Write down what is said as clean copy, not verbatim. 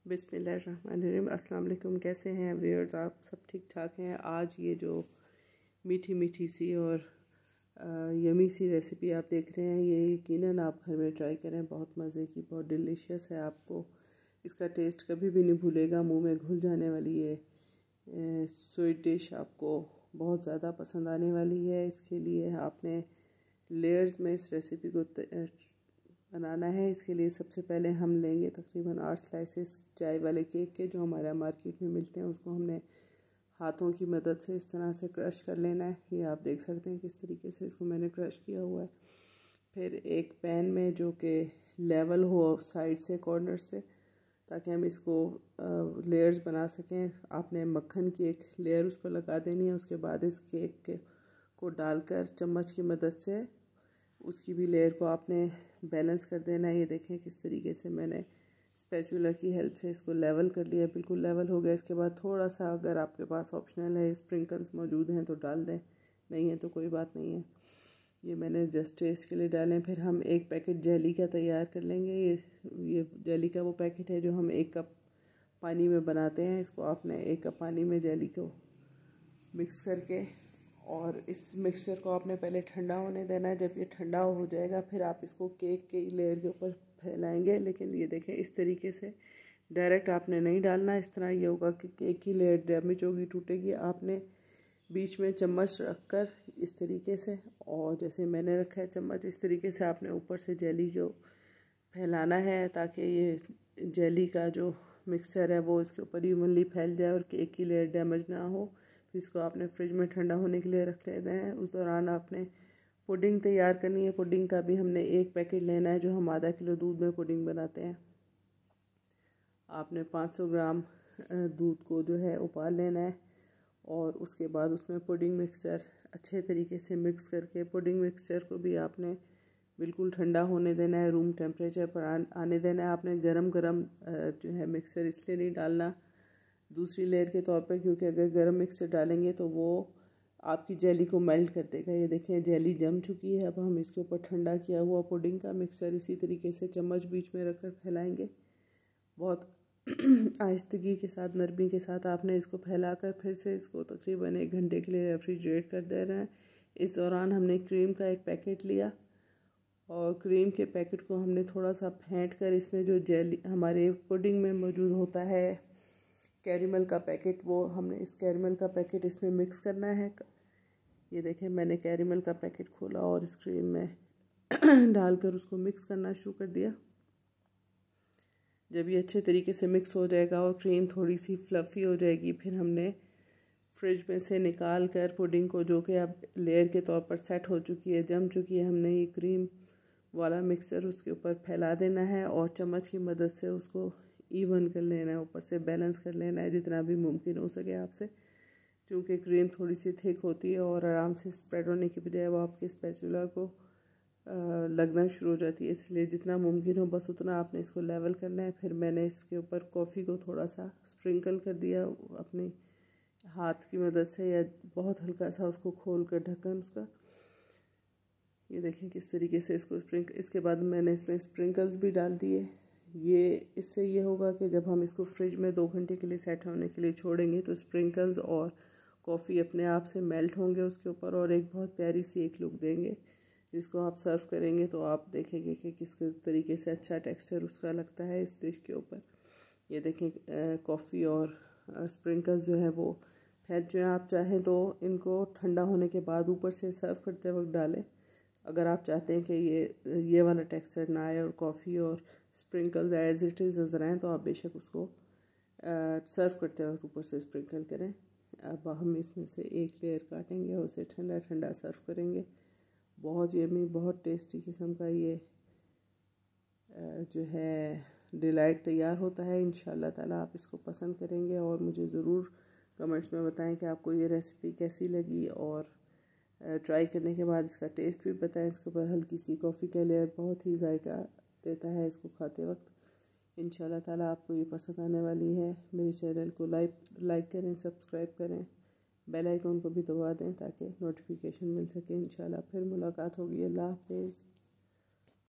बिस्मिल्लाहिर्रहमानिर्रहीम। अस्सलाम वालेकुम। कैसे हैं व्यूअर्स? आप सब ठीक ठाक हैं? आज ये जो मीठी मीठी सी और यमी सी रेसिपी आप देख रहे हैं, ये यकीनन आप घर में ट्राई करें। बहुत मज़े की, बहुत डिलीशियस है। आपको इसका टेस्ट कभी भी नहीं भूलेगा। मुंह में घुल जाने वाली ये स्वीट डिश आपको बहुत ज़्यादा पसंद आने वाली है। इसके लिए आपने लेयर्स में इस रेसिपी को बनाना है। इसके लिए सबसे पहले हम लेंगे तकरीबन 8 स्लाइसेस चाय वाले केक के, जो हमारे मार्केट में मिलते हैं। उसको हमने हाथों की मदद से इस तरह से क्रश कर लेना है। ये आप देख सकते हैं किस तरीके से इसको मैंने क्रश किया हुआ है। फिर एक पैन में जो कि लेवल हो साइड से, कॉर्नर से, ताकि हम इसको लेयर्स बना सकें। आपने मक्खन की एक लेयर उस पर लगा देनी है। उसके बाद इस केक को डालकर चम्मच की मदद से उसकी भी लेयर को आपने बैलेंस कर देना है। ये देखें किस तरीके से मैंने स्पैचुला की हेल्प से इसको लेवल कर लिया। बिल्कुल लेवल हो गया। इसके बाद थोड़ा सा, अगर आपके पास ऑप्शनल है, स्प्रिंकल्स मौजूद हैं तो डाल दें, नहीं है तो कोई बात नहीं है। ये मैंने जस्ट टेस्ट के लिए डालें। फिर हम एक पैकेट जेली का तैयार कर लेंगे। ये जेली का वो पैकेट है जो हम 1 कप पानी में बनाते हैं। इसको आपने 1 कप पानी में जेली को मिक्स करके, और इस मिक्सचर को आपने पहले ठंडा होने देना है। जब ये ठंडा हो जाएगा फिर आप इसको केक के लेयर के ऊपर फैलाएंगे। लेकिन ये देखें इस तरीके से डायरेक्ट आपने नहीं डालना। इस तरह ये होगा कि केक की लेयर डैमेज होगी, टूटेगी। आपने बीच में चम्मच रखकर इस तरीके से, और जैसे मैंने रखा है चम्मच, इस तरीके से आपने ऊपर से जेली को फैलाना है, ताकि ये जेली का जो मिक्सचर है वो इसके ऊपर इवनली फैल जाए और केक की लेयर डैमेज ना हो। इसको आपने फ्रिज में ठंडा होने के लिए रख लेना है। उस दौरान आपने पुडिंग तैयार करनी है। पुडिंग का भी हमने 1 पैकेट लेना है, जो हम आधा किलो दूध में पुडिंग बनाते हैं। आपने 500 ग्राम दूध को जो है उबाल लेना है, और उसके बाद उसमें पुडिंग मिक्सचर अच्छे तरीके से मिक्स करके, पुडिंग मिक्सचर को भी आपने बिल्कुल ठंडा होने देना है, रूम टेम्परेचर पर आने देना है। आपने गरम गरम जो है मिक्सचर इसलिए नहीं डालना दूसरी लेयर के तौर पर, क्योंकि अगर गरम मिक्सचर डालेंगे तो वो आपकी जेली को मेल्ट कर देगा। ये देखें जेली जम चुकी है। अब हम इसके ऊपर ठंडा किया हुआ पुडिंग का मिक्सचर इसी तरीके से चम्मच बीच में रखकर फैलाएंगे। बहुत आहिस्तगी के साथ, नरमी के साथ आपने इसको फैलाकर फिर से इसको तकरीबन 1 घंटे के लिए रेफ्रिजरेट कर दे रहे हैं। इस दौरान हमने क्रीम का 1 पैकेट लिया, और क्रीम के पैकेट को हमने थोड़ा सा फेंट कर, इसमें जो जेली हमारे पुडिंग में मौजूद होता है कैरेमल का पैकेट, वो हमने इस कैरेमल का पैकेट इसमें मिक्स करना है। ये देखें मैंने कैरेमल का पैकेट खोला और इस क्रीम में डालकर उसको मिक्स करना शुरू कर दिया। जब ये अच्छे तरीके से मिक्स हो जाएगा और क्रीम थोड़ी सी फ्लफ़ी हो जाएगी, फिर हमने फ्रिज में से निकाल कर पुडिंग को, जो कि अब लेयर के तौर पर सेट हो चुकी है, जम चुकी है, हमने ये क्रीम वाला मिक्सचर उसके ऊपर फैला देना है, और चम्मच की मदद से उसको इवन कर लेना है, ऊपर से बैलेंस कर लेना है जितना भी मुमकिन हो सके आपसे। क्योंकि क्रीम थोड़ी सी थिक होती है और आराम से स्प्रेड होने की बजाय वो आपके स्पैचुला को लगना शुरू हो जाती है, इसलिए जितना मुमकिन हो बस उतना आपने इसको लेवल करना है। फिर मैंने इसके ऊपर कॉफ़ी को थोड़ा सा स्प्रिंकल कर दिया अपने हाथ की मदद से, या बहुत हल्का सा उसको खोल कर ढक्कन उसका। ये देखें किस तरीके से इसको इसके बाद मैंने इसमें स्प्रिंकल्स भी डाल दिए। ये इससे ये होगा कि जब हम इसको फ्रिज में 2 घंटे के लिए सेट होने के लिए छोड़ेंगे तो स्प्रिंकल्स और कॉफ़ी अपने आप से मेल्ट होंगे उसके ऊपर, और एक बहुत प्यारी सी एक लुक देंगे। जिसको आप सर्व करेंगे तो आप देखेंगे कि किस तरीके से अच्छा टेक्सचर उसका लगता है इस डिश के ऊपर। ये देखें कॉफ़ी और स्प्रिंकल्स जो है वो फैल जो है। आप चाहें तो इनको ठंडा होने के बाद ऊपर से सर्व करते वक्त डालें। अगर आप चाहते हैं कि ये वाला टेक्सचर ना आए और कॉफ़ी और स्प्रिंकल्स एज इट इज़ नज़र आएँ, तो आप बेशक उसको सर्व करते वक्त ऊपर से स्प्रिंकल करें। अब हम इसमें से एक लेयर काटेंगे और उसे ठंडा ठंडा सर्व करेंगे। बहुत यमी, बहुत टेस्टी किस्म का ये जो है डिलाइट तैयार होता है। इंशाल्लाह ताला आप इसको पसंद करेंगे, और मुझे ज़रूर कमेंट्स में बताएं कि आपको ये रेसिपी कैसी लगी, और ट्राई करने के बाद इसका टेस्ट भी बताएं। इसके ऊपर हल्की सी कॉफ़ी का लेयर बहुत ही जायका देता है इसको खाते वक्त। इंशाल्लाह ताला आपको ये पसंद आने वाली है। मेरे चैनल को लाइक करें, सब्सक्राइब करें, बेल आइकन को भी दबा दें ताकि नोटिफिकेशन मिल सके। इंशाल्लाह फिर मुलाकात होगी। अल्लाह हाफ़िज़।